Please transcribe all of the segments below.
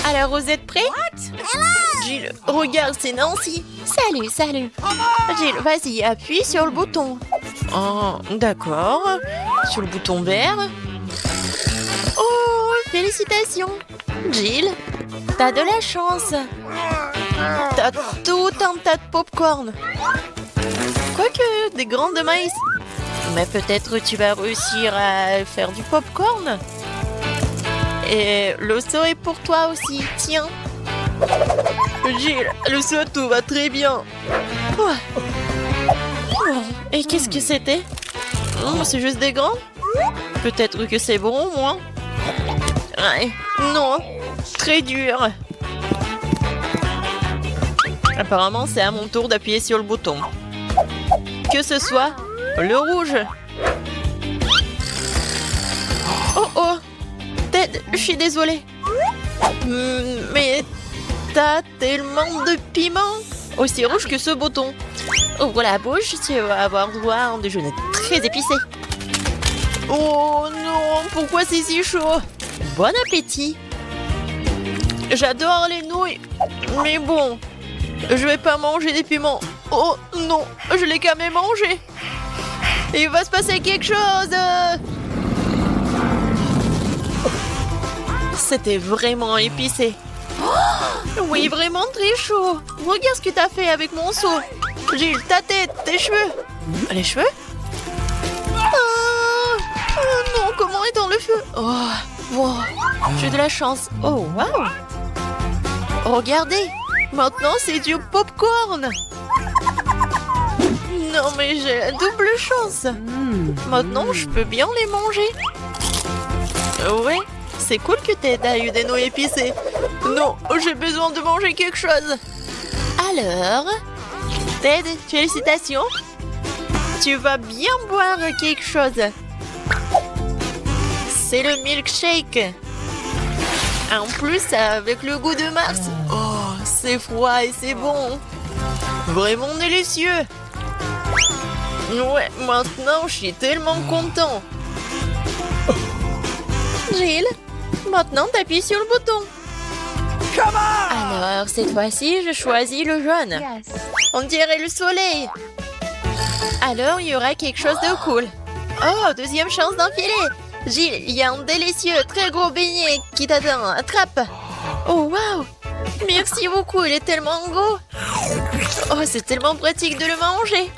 Alors, vous êtes prêts? Jill, regarde, c'est Nancy. Salut, salut. Jill, vas-y, appuie sur le bouton. Oh, d'accord. Sur le bouton vert. Oh, félicitations. Jill, t'as de la chance. T'as tout un tas de popcorn. Quoique, des grains de maïs. Mais peut-être tu vas réussir à faire du popcorn. Et le seau est pour toi aussi, tiens. Jill, le seau, tout va très bien. Oh. Oh. Et qu'est-ce que c'était? C'est juste des grains? Peut-être que c'est bon, moi. Ouais. Non, très dur. Apparemment, c'est à mon tour d'appuyer sur le bouton. Que ce soit le rouge. Oh oh, Ted, je suis désolée. Mais t'as tellement de piment. Aussi rouge que ce bouton. Ouvre la bouche, tu vas avoir droit à un déjeuner très épicé. Oh non, pourquoi c'est si chaud? Bon appétit. J'adore les nouilles, mais bon, je vais pas manger des piments. Oh non, je l'ai quand même mangé. Il va se passer quelque chose. C'était vraiment épicé. Oh, oui, vraiment très chaud. Regarde ce que t'as fait avec mon seau. Jill, ta tête, tes cheveux. Les cheveux? Oh non, comment est dans le feu? Oh, wow. J'ai de la chance. Oh, wow. Regardez, maintenant c'est du popcorn. Non, mais j'ai la double chance. Maintenant, je peux bien les manger. Ouais, c'est cool que Ted a eu des nouilles épicées. Non, j'ai besoin de manger quelque chose. Alors, Ted, félicitations. Tu vas bien boire quelque chose. C'est le milkshake. En plus, avec le goût de Mars. Oh, c'est froid et c'est bon. Vraiment délicieux. Ouais, maintenant, je suis tellement content. Jill, maintenant, t'appuies sur le bouton. Alors, cette fois-ci, je choisis le jaune. On dirait le soleil. Alors, il y aura quelque chose de cool. Oh, deuxième chance d'enfiler. Jill, il y a un délicieux, très gros beignet qui t'attend. Attrape. Oh, waouh. Merci beaucoup, il est tellement gros. Oh, c'est tellement pratique de le manger.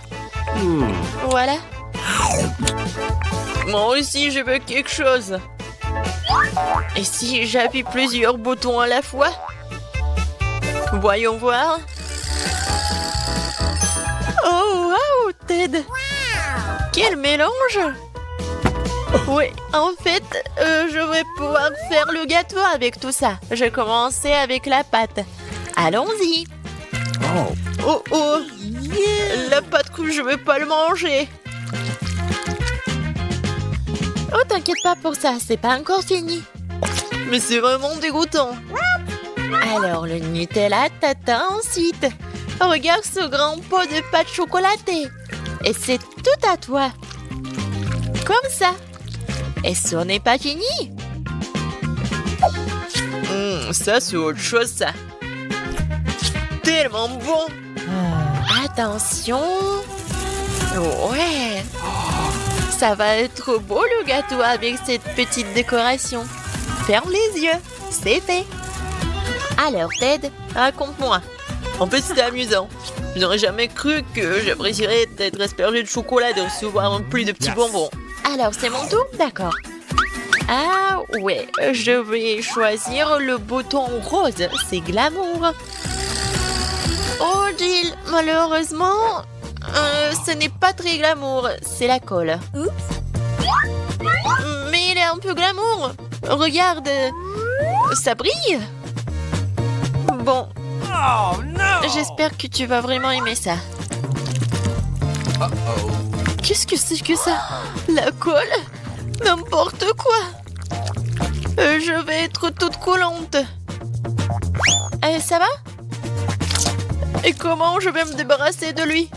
Voilà. Moi aussi, je veux quelque chose. Et si j'appuie plusieurs boutons à la fois? Voyons voir. Oh, wow, Ted. Quel mélange. Oui, en fait, je vais pouvoir faire le gâteau avec tout ça. Je vais commencer avec la pâte. Allons-y. Oh, oh. La pâte que je vais pas le manger. Oh, t'inquiète pas pour ça, c'est pas encore fini. Mais c'est vraiment dégoûtant. Alors, le Nutella t'atteint ensuite. Regarde ce grand pot de pâte chocolatée. Et c'est tout à toi. Comme ça. Et ce n'est pas fini. Ça, c'est autre chose, ça. Tellement bon. Attention. Ouais. Ça va être beau le gâteau avec cette petite décoration. Ferme les yeux. C'est fait. Alors, Ted, raconte-moi. En fait, c'était amusant. Je n'aurais jamais cru que j'apprécierais d'être aspergé de chocolat et de recevoir un pli de petits bonbons. Alors, c'est mon tour? D'accord. Ah, ouais. Je vais choisir le bouton rose. C'est glamour. Oh, Jill, malheureusement, ce n'est pas très glamour. C'est la colle. Mais il est un peu glamour. Regarde. Ça brille. Bon. J'espère que tu vas vraiment aimer ça. Qu'est-ce que c'est que ça? La colle? N'importe quoi. Je vais être toute collante. Ça va? Et comment je vais me débarrasser de lui?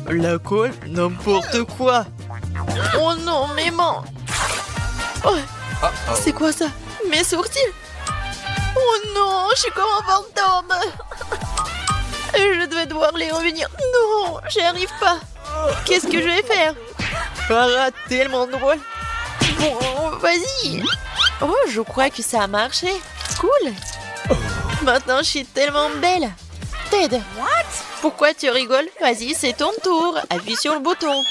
La colle? N'importe quoi. Oh non, mes mains. Oh, c'est quoi ça? Mes sourcils? Oh non, je suis comme un fantôme. Je devais devoir les revenir. Non, j'y arrive pas. Qu'est-ce que je vais faire? Ah, tellement drôle. Bon, vas-y. Oh, je crois que ça a marché. Cool. Maintenant, je suis tellement belle. Ted. Pourquoi tu rigoles? Vas-y, c'est ton tour. Appuie sur le bouton.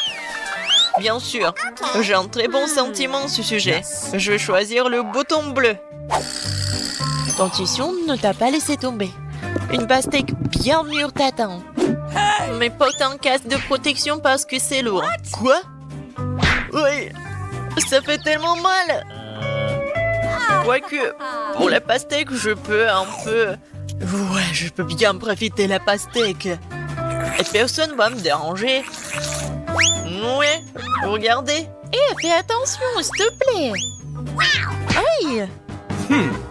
Bien sûr, j'ai un très bon sentiment à ce sujet. Je vais choisir le bouton bleu. Ton intuition ne t'a pas laissé tomber. Une pastèque bien mûre t'attend. Mais porte un casque de protection parce que c'est lourd. Quoi? Oui, ça fait tellement mal. Quoique, pour la pastèque, je peux un peu... Ouais, je peux bien profiter de la pastèque. Et personne va me déranger. Ouais, regardez. Fais attention, s'il te plaît. Aïe.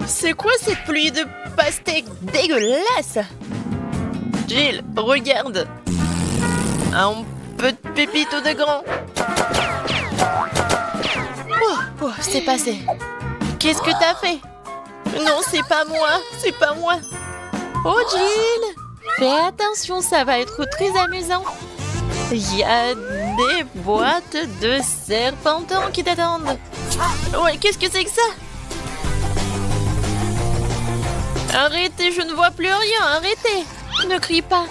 C'est quoi cette pluie de pastèque dégueulasse? Jill, regarde. Un peu de pépito de grand. Oh, c'est passé. Qu'est-ce que t'as fait? Non, c'est pas moi, c'est pas moi. Oh, Jill, fais attention, ça va être très amusant. Il y a des boîtes de serpentins qui t'attendent. Ouais, qu'est-ce que c'est que ça? Arrêtez, je ne vois plus rien, arrêtez. Ne crie pas.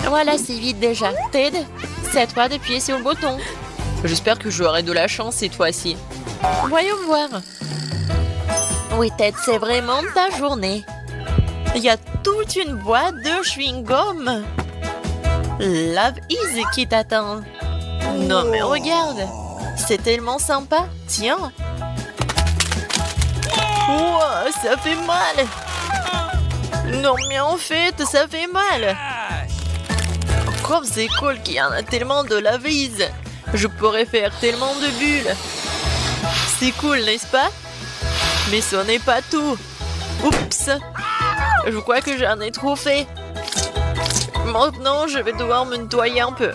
Voilà, c'est vide déjà. Ted, c'est à toi d'appuyer sur le bouton. J'espère que j'aurai de la chance cette fois-ci. Voyons voir. Oui, Ted, c'est vraiment ta journée. Il y a toute une boîte de chewing-gum. Love Is qui t'attend. Non, mais regarde. C'est tellement sympa. Tiens. Wow, ça fait mal. Non, mais en fait, ça fait mal. Comme c'est cool qu'il y en a tellement de Love Is. Je pourrais faire tellement de bulles. C'est cool, n'est-ce pas? Mais ce n'est pas tout. Oups. Je crois que j'en ai trop fait. Maintenant, je vais devoir me nettoyer un peu.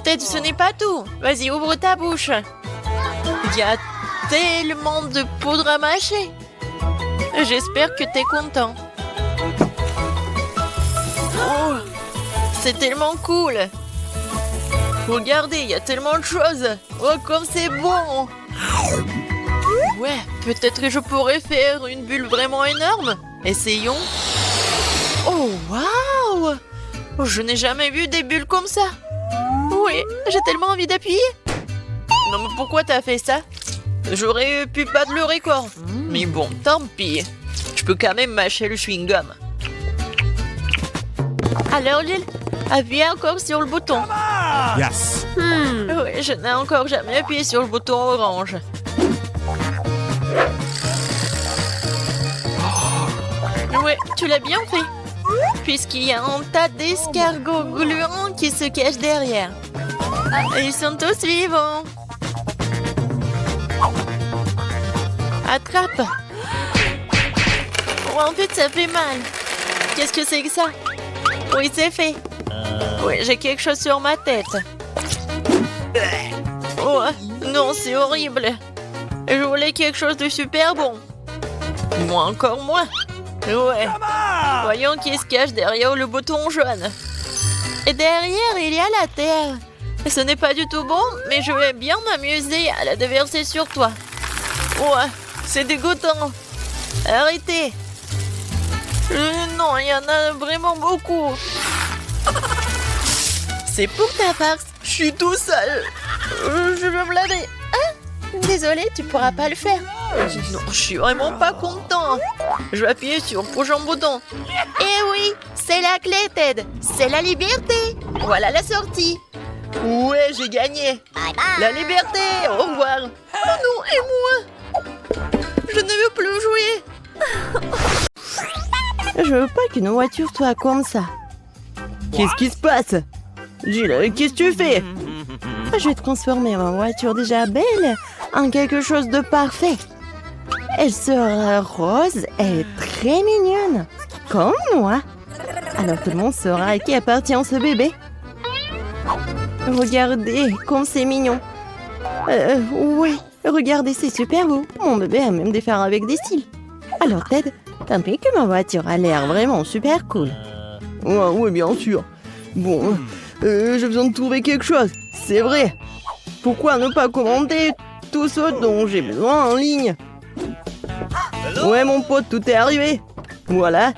Ted, ce n'est pas tout. Vas-y, ouvre ta bouche. Il y a tellement de poudre à mâcher. J'espère que t'es content. Oh, c'est tellement cool. Regardez, il y a tellement de choses. Oh, comme c'est bon. Ouais, peut-être que je pourrais faire une bulle vraiment énorme. Essayons. Oh, waouh! Je n'ai jamais vu des bulles comme ça. Oui, j'ai tellement envie d'appuyer. Non, mais pourquoi t'as fait ça? J'aurais pu battre le record. Mais bon, tant pis. Je peux quand même mâcher le chewing-gum. Alors, Lil, appuie encore sur le bouton. Yes. Oui, je n'ai encore jamais appuyé sur le bouton orange. Ouais, tu l'as bien fait. Puisqu'il y a un tas d'escargots gluants qui se cachent derrière. Et ils sont tous vivants. Attrape. Oh, en fait, ça fait mal. Qu'est-ce que c'est que ça? Oui, c'est fait. Oui, j'ai quelque chose sur ma tête. Oh, non, c'est horrible. Je voulais quelque chose de super bon. Moi, encore moins. Ouais. Voyons qui se cache derrière le bouton jaune. Et derrière, il y a la terre. Ce n'est pas du tout bon, mais je vais bien m'amuser à la déverser sur toi. Ouais, c'est dégoûtant. Arrêtez. Non, il y en a vraiment beaucoup. C'est pour ta farce. Je suis tout sale. Je veux me laver. Ah, désolé, tu pourras pas le faire. Non, je suis vraiment pas content. Je vais appuyer sur le prochain bouton. Eh oui, c'est la clé, Ted. C'est la liberté. Voilà la sortie. Ouais, j'ai gagné. La liberté. Au revoir. Oh non, et moi? Je ne veux plus jouer. Je veux pas qu'une voiture soit comme ça. Qu'est-ce qui se passe? Jill, qu'est-ce que tu fais? Je vais transformer ma voiture déjà belle en quelque chose de parfait. Elle sera rose et très mignonne, comme moi. Alors tout le monde saura à qui appartient ce bébé. Regardez comme c'est mignon. Ouais, regardez, c'est super beau. Mon bébé a même des phares avec des cils. Alors Ted, T'as vu que ma voiture a l'air vraiment super cool. Ouais, bien sûr. Bon, j'ai besoin de trouver quelque chose. C'est vrai. Pourquoi ne pas commander tout ce dont j'ai besoin en ligne? Ouais, mon pote, tout est arrivé. Voilà.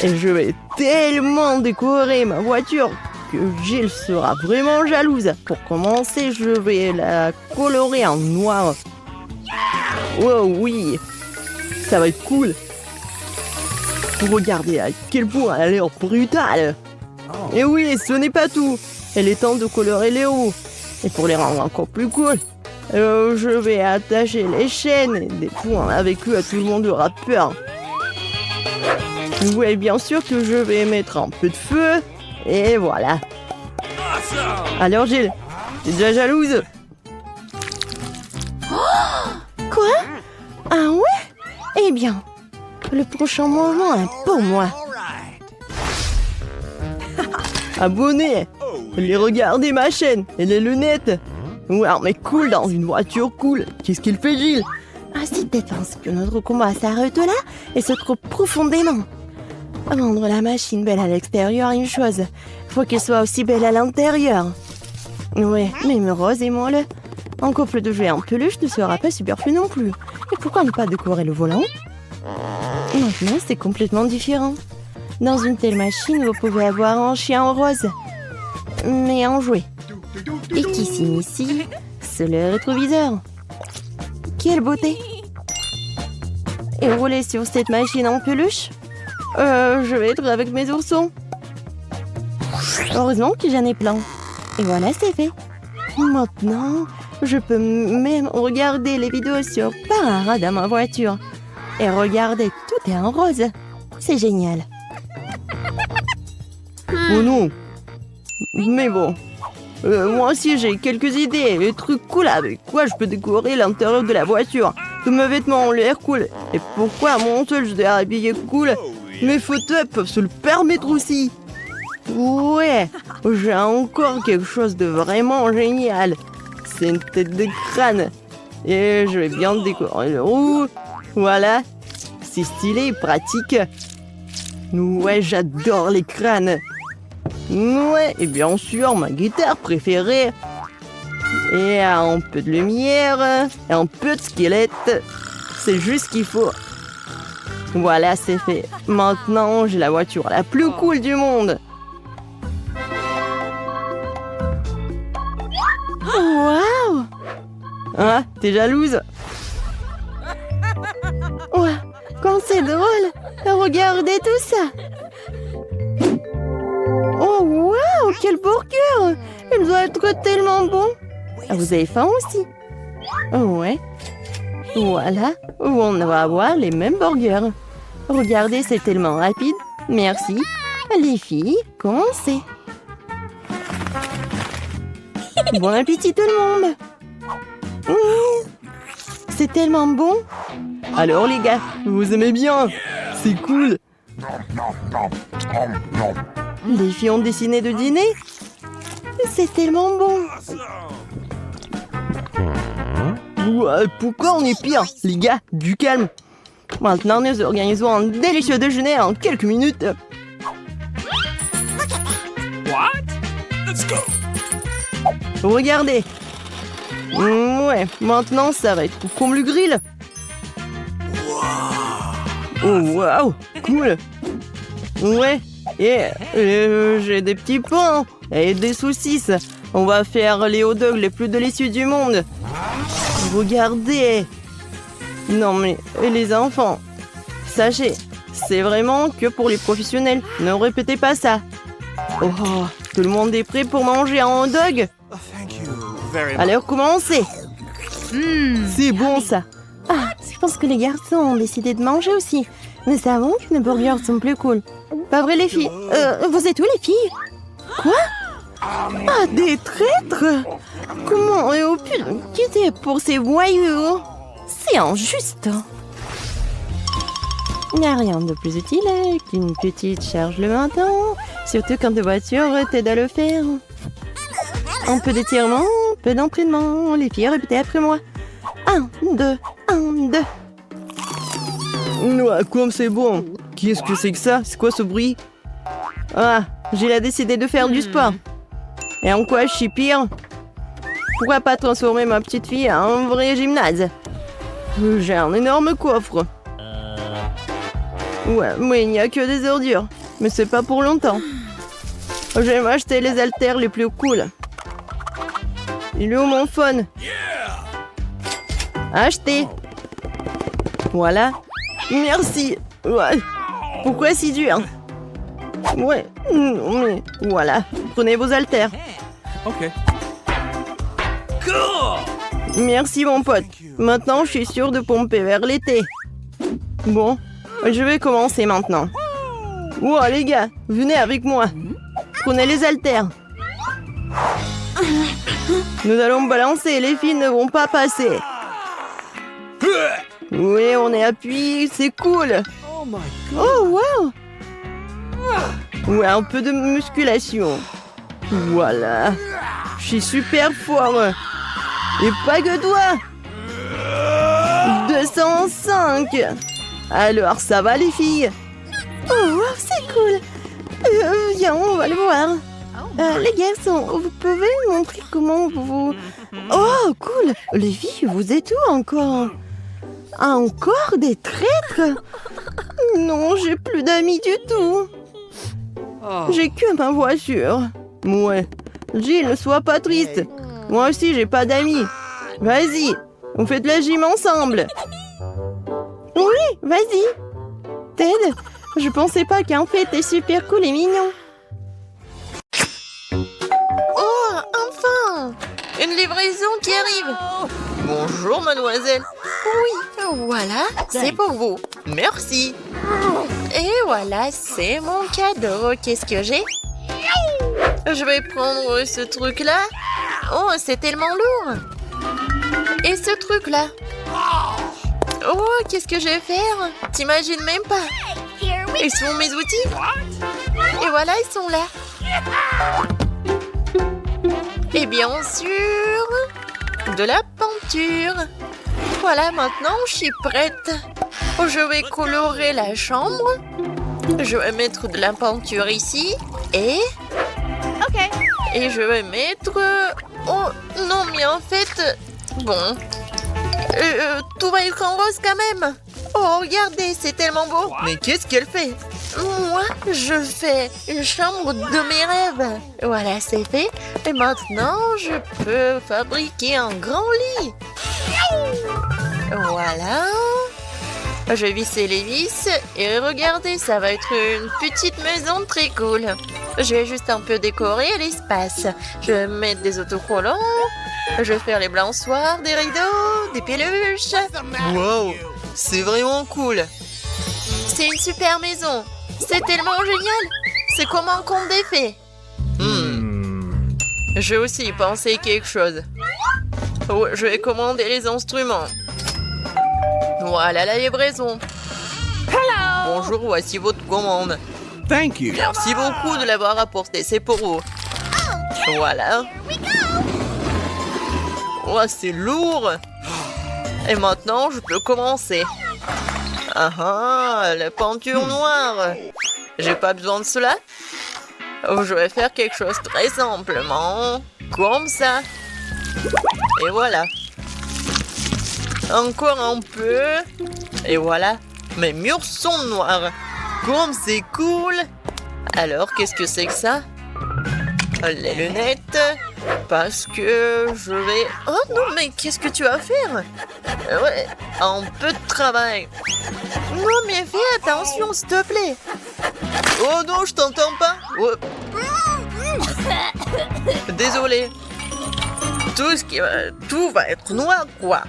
Et je vais tellement décorer ma voiture que Jill sera vraiment jalouse. Pour commencer, je vais la colorer en noir. Oh oui, ça va être cool. Regardez à quel point elle a l'air brutale. Et oui, ce n'est pas tout. Il est temps de colorer les roues. Et pour les rendre encore plus cool, je vais attacher les chaînes et des points avec eux, tout le monde aura peur. Oui, bien sûr que je vais mettre un peu de feu. Et voilà. Alors Jill, t'es déjà jalouse? Quoi? Ah ouais? Eh bien, le prochain mouvement est pour moi. Abonnez, allez regarder ma chaîne et les lunettes. Ouais, mais cool dans une voiture cool. Qu'est-ce qu'il fait, Jill? Ah, si tu penses que notre combat s'arrête là et se trouve profondément. Rendre la machine belle à l'extérieur est une chose. Faut qu'elle soit aussi belle à l'intérieur. Ouais, mais Rose et moi, un couple de jouets en peluche ne sera pas superflu non plus. Et pourquoi ne pas décorer le volant? Maintenant, c'est complètement différent. Dans une telle machine, vous pouvez avoir un chien rose, mais en jouet. Et qui s'initie sur le rétroviseur. Quelle beauté! Et rouler sur cette machine en peluche? Je vais être avec mes oursons. Heureusement que j'en ai plein. Et voilà, c'est fait. Maintenant, je peux même regarder les vidéos sur Parara dans ma voiture. Et regardez, tout est en rose. C'est génial. Oh non. Mais bon. Moi aussi, j'ai quelques idées. Des trucs cool avec quoi je peux décorer l'intérieur de la voiture. Tous mes vêtements ont l'air cool. Et pourquoi à mon seul je dois habiller cool? Mes fauteuils peuvent se le permettre aussi. Ouais, j'ai encore quelque chose de vraiment génial. C'est une tête de crâne. Et je vais bien décorer le roue. Voilà. C'est stylé et pratique. Ouais, j'adore les crânes. Ouais, et bien sûr, ma guitare préférée. Et un peu de lumière. Et un peu de squelette. C'est juste ce qu'il faut. Voilà, c'est fait. Maintenant, j'ai la voiture la plus cool du monde. Waouh! Hein? T'es jalouse? Ouais, quand c'est drôle! Regardez tout ça! Oh waouh! Quel burger! Il doit être tellement bon! Ah, vous avez faim aussi? Oh ouais. Voilà, on va avoir les mêmes burgers. Regardez, c'est tellement rapide. Merci. Les filles, commencez. Bon appétit tout le monde. C'est tellement bon. Alors les gars, vous aimez bien? C'est cool. Les filles ont décidé de dîner. C'est tellement bon. Ouais, pourquoi on est pire? Les gars, du calme. Maintenant, nous organisons un délicieux déjeuner en quelques minutes. What? Let's go. Regardez. Ouais, maintenant, ça va être comme le grill. Oh, waouh, cool. Ouais, et j'ai des petits pains et des saucisses. On va faire les hot dogs les plus délicieux du monde. Regardez. Non mais, les enfants, sachez, c'est vraiment que pour les professionnels. Ne répétez pas ça. Oh, tout le monde est prêt pour manger un hot dog? Alors commencez. C'est bon ça. Ah, je pense que les garçons ont décidé de manger aussi. Nous savons que nos burgers sont plus cool. Pas vrai les filles? Vous êtes où les filles? Quoi? Ah, des traîtres? Comment et au pire quitter pour ces voyous? C'est injuste. Il n'y a rien de plus utile qu'une petite charge le matin, surtout quand de voitures t'aident à le faire. Un peu d'étirement, un peu d'entraînement. Les filles, répétez après moi. 1, 2, 1, 2. Ouais, comme c'est bon. Qu'est-ce que c'est que ça? C'est quoi ce bruit? Ah, j'ai décidé de faire du sport. Et en quoi je suis pire? Pourquoi pas transformer ma petite fille en un vrai gymnase? J'ai un énorme coffre. Ouais, mais il n'y a que des ordures. Mais c'est pas pour longtemps. Je vais m'acheter les haltères les plus cool. Il est où mon phone? Acheté. Voilà. Merci. Ouais. Pourquoi si dur? Ouais. Mais voilà. Prenez vos haltères. Okay. Cool. Merci mon pote. Maintenant, je suis sûre de pomper vers l'été. Bon, je vais commencer maintenant. Wow, les gars, venez avec moi. Prenez les haltères. Nous allons balancer, les filles ne vont pas passer. Oui, on est appuyé, c'est cool. Oh my god. Oh, wow. Ouais, un peu de musculation. Voilà. Je suis super fort. Et pas que toi. 205. Alors, ça va les filles? Oh, wow, c'est cool. Viens, on va le voir. Les garçons, vous pouvez montrer comment vous... Oh, cool. Les filles, vous êtes où encore? Encore des traîtres? Non, j'ai plus d'amis du tout. J'ai que ma voiture. Ouais. Jill, ne sois pas triste. Moi aussi, j'ai pas d'amis. Vas-y, on fait de la gym ensemble. Oui, vas-y. Ted, je pensais pas qu'en fait, t'es super cool et mignon. Oh, enfin! Une livraison qui arrive. Bonjour, mademoiselle. Oui, voilà, c'est pour vous. Merci. Et voilà, c'est mon cadeau. Qu'est-ce que j'ai? Je vais prendre ce truc-là. Oh, c'est tellement lourd. Et ce truc-là. Oh, qu'est-ce que je vais faire? T'imagines même pas. Ils sont mes outils. Et voilà, ils sont là. Et bien sûr, de la peinture. Voilà, maintenant, je suis prête. Je vais colorer la chambre. Je vais mettre de la peinture ici. Et... Et je vais mettre... Oh, non, mais en fait... Bon... tout va être en rose quand même. Oh, regardez, c'est tellement beau. Mais qu'est-ce qu'elle fait? Moi, je fais une chambre de mes rêves. Voilà, c'est fait. Et maintenant, je peux fabriquer un grand lit. Voilà. Je vais visser les vis. Et regardez, ça va être une petite maison très cool. Je vais juste un peu décorer l'espace. Je vais mettre des autocollants. Je vais faire les balançoires, des rideaux, des peluches. Wow, c'est vraiment cool. C'est une super maison. C'est tellement génial. C'est comme un conte des fées. J'ai aussi pensé quelque chose. Oh, je vais commander les instruments. Voilà la livraison. Bonjour, voici votre commande. Thank you. Merci beaucoup de l'avoir apporté, c'est pour vous. Voilà. Oh, c'est lourd. Et maintenant, je peux commencer. Ah ah, la peinture noire. J'ai pas besoin de cela. Oh, je vais faire quelque chose très simplement. Comme ça. Et voilà. Encore un peu. Et voilà. Mes murs sont noirs. Comme c'est cool. Alors, qu'est-ce que c'est que ça? Les lunettes. Parce que je vais... Oh non, mais qu'est-ce que tu vas faire? Ouais, un peu de travail. Non, mais fais attention, s'il te plaît. Oh non, je t'entends pas. Oh. Désolé. Tout va être noir, quoi.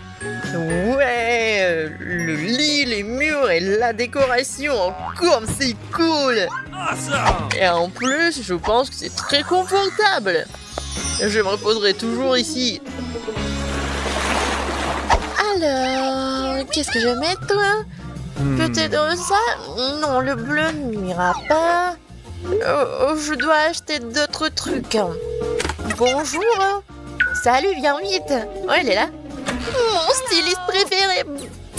Ouais, le lit, les murs et la décoration, comme c'est cool. Awesome. Et en plus, je pense que c'est très confortable. Je me reposerai toujours ici. Alors, qu'est-ce que je vais mettre? Peut-être ça? Non, le bleu n'ira pas. Je dois acheter d'autres trucs. Bonjour. Salut, viens vite. Oh, elle est là. Mon styliste préféré.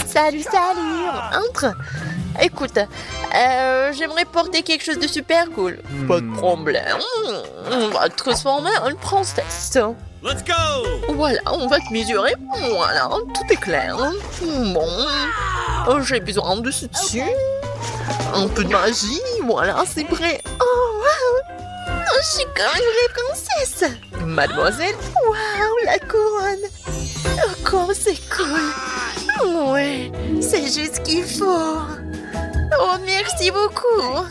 Salut, salut. Entre. Écoute, j'aimerais porter quelque chose de super cool. Pas de problème. On va te transformer en une princesse. Let's go! Voilà, on va te mesurer. Voilà, tout est clair. Bon, j'ai besoin de ce dessus. Un peu de magie. Voilà, c'est prêt. Oh, wow. Je suis comme une vraie princesse. Mademoiselle, waouh, la couronne. Oh, comme c'est cool. Ouais, c'est juste ce qu'il faut. Oh, merci beaucoup.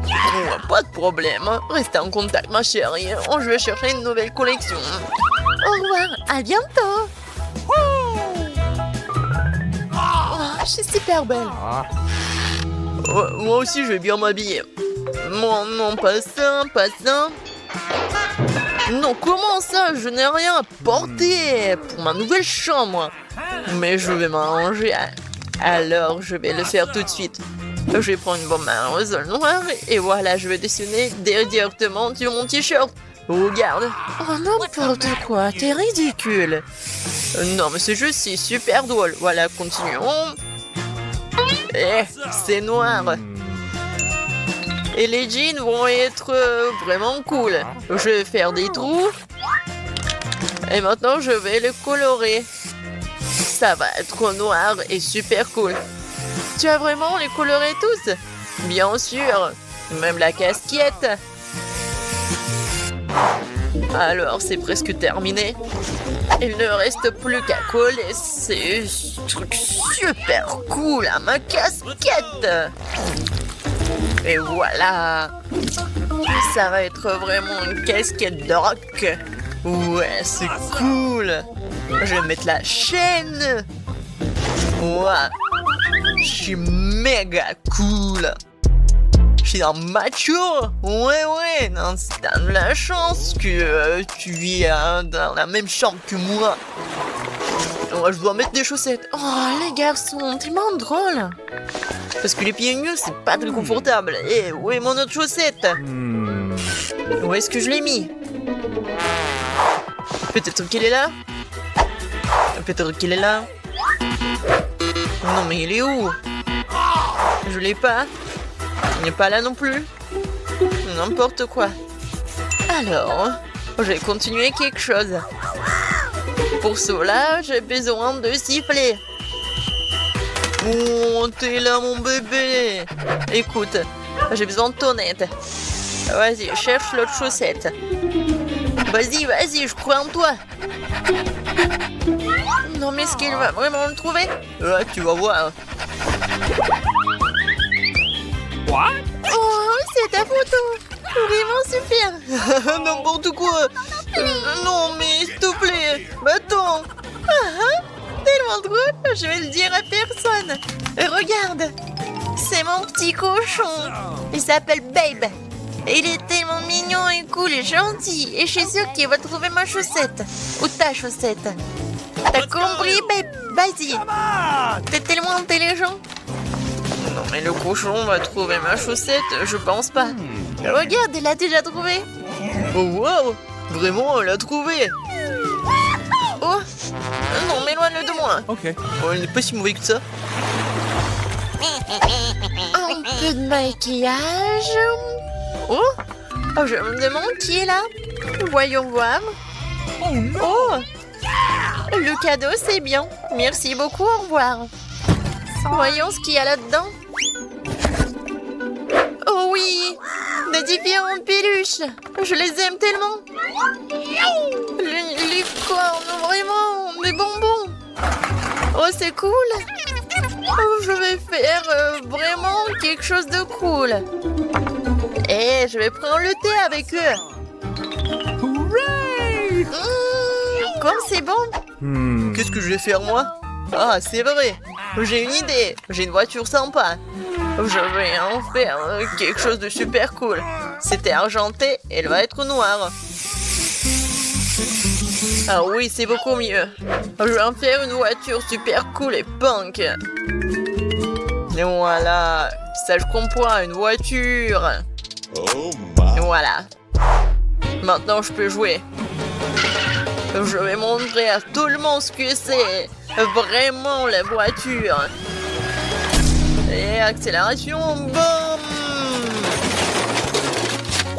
Oh, pas de problème. Restez en contact, ma chérie. Oh, je vais chercher une nouvelle collection. Au revoir, à bientôt. Oh, je suis super belle. Oh, moi aussi, je vais bien m'habiller. Non, pas ça, pas ça. Non, comment ça? Je n'ai rien à porter pour ma nouvelle chambre. Mais je vais m'arranger. Alors, je vais le faire tout de suite. Je vais prendre une bombe à aérosol noire et voilà, je vais dessiner directement sur mon t-shirt. Regarde. Oh, n'importe quoi, t'es ridicule. Non, mais c'est juste, c'est super drôle. Voilà, continuons. C'est noir. Et les jeans vont être vraiment cool. Je vais faire des trous. Et maintenant, je vais le colorer. Ça va être noir et super cool. Tu vas vraiment les colorer tous? Bien sûr. Même la casquette. Alors, c'est presque terminé. Il ne reste plus qu'à coller ces trucs super cool à ma casquette. Et voilà. Ça va être vraiment une casquette de rock. Ouais, c'est cool. Je vais mettre la chaîne. Ouais. Je suis méga cool. Je suis un macho. Ouais. Non, t'as de la chance que tu vis dans la même chambre que moi. Ouais, je dois mettre des chaussettes. Oh, les garçons, tellement drôle. Parce que les pieds nus, c'est pas très confortable. Et où est mon autre chaussette? Où est-ce que je l'ai mis? Peut-être qu'il est là? Peut-être qu'il est là? Non, mais il est où? Je l'ai pas. Il n'est pas là non plus. N'importe quoi. Alors, je vais continuer quelque chose. Pour cela, j'ai besoin de siffler. Oh, t'es là, mon bébé. Écoute, j'ai besoin de ton aide. Vas-y, cherche l'autre chaussette. Vas-y, je crois en toi. Non, mais est-ce qu'il va vraiment le trouver? Ouais, tu vas voir. What? Oh, c'est ta photo. Vraiment super. N'importe quoi. Non, mais s'il te plaît. Attends. Tellement drôle. Je vais le dire à personne. Regarde. C'est mon petit cochon. Il s'appelle Babe. Et il est tellement mignon et cool et gentil. Et je suis sûre qu'il va trouver ma chaussette. Ou ta chaussette. T'as compris, Babe? Vas-y. T'es tellement intelligent. Non, mais le cochon va trouver ma chaussette, je pense pas. Regarde, il l'a déjà trouvé. Oh, wow! Vraiment, elle l'a trouvé. Oh! Non, mais éloigne-le de moi. Ok. Oh, il n'est pas si mauvais que ça. Un peu de maquillage. Oh! Je me demande qui est là. Voyons voir. Oh! Le cadeau, c'est bien. Merci beaucoup, au revoir. Voyons ce qu'il y a là-dedans. Oh oui! Des différentes peluches. Je les aime tellement. Les cornes, vraiment. Des bonbons. Oh, c'est cool. Oh, je vais faire vraiment quelque chose de cool. Et je vais prendre le thé avec eux. Hooray! Comme c'est bon. Qu'est-ce que je vais faire, moi? Ah, c'est vrai. J'ai une idée. J'ai une voiture sympa. Je vais en faire quelque chose de super cool. C'était argenté, elle va être noire. Ah oui, c'est beaucoup mieux. Je vais en faire une voiture super cool et punk. Et voilà. Ça, je comprends, une voiture. Et voilà. Maintenant, je peux jouer. Je vais montrer à tout le monde ce que c'est. Vraiment, la voiture. Et Et accélération, boum!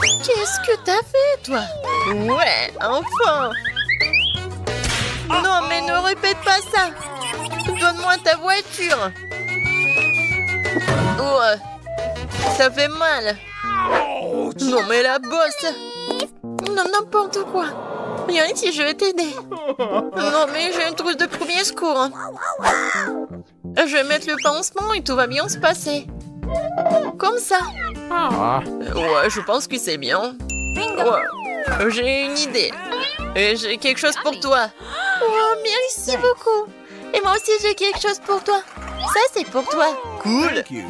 Qu'est-ce que t'as fait, toi? Ouais, enfin! Non, mais ne répète pas ça! Donne-moi ta voiture! Oh, ça fait mal! Non, mais la bosse! Non, n'importe quoi! Viens ici, je vais t'aider! Non, mais j'ai une trousse de premier secours! Je vais mettre le pansement et tout va bien se passer! Comme ça! Ouais, je pense que c'est bien! Ouais, j'ai une idée! Et j'ai quelque chose pour toi! Oh, merci beaucoup! Et moi aussi, j'ai quelque chose pour toi! Ça, c'est pour toi! Cool! Thank you.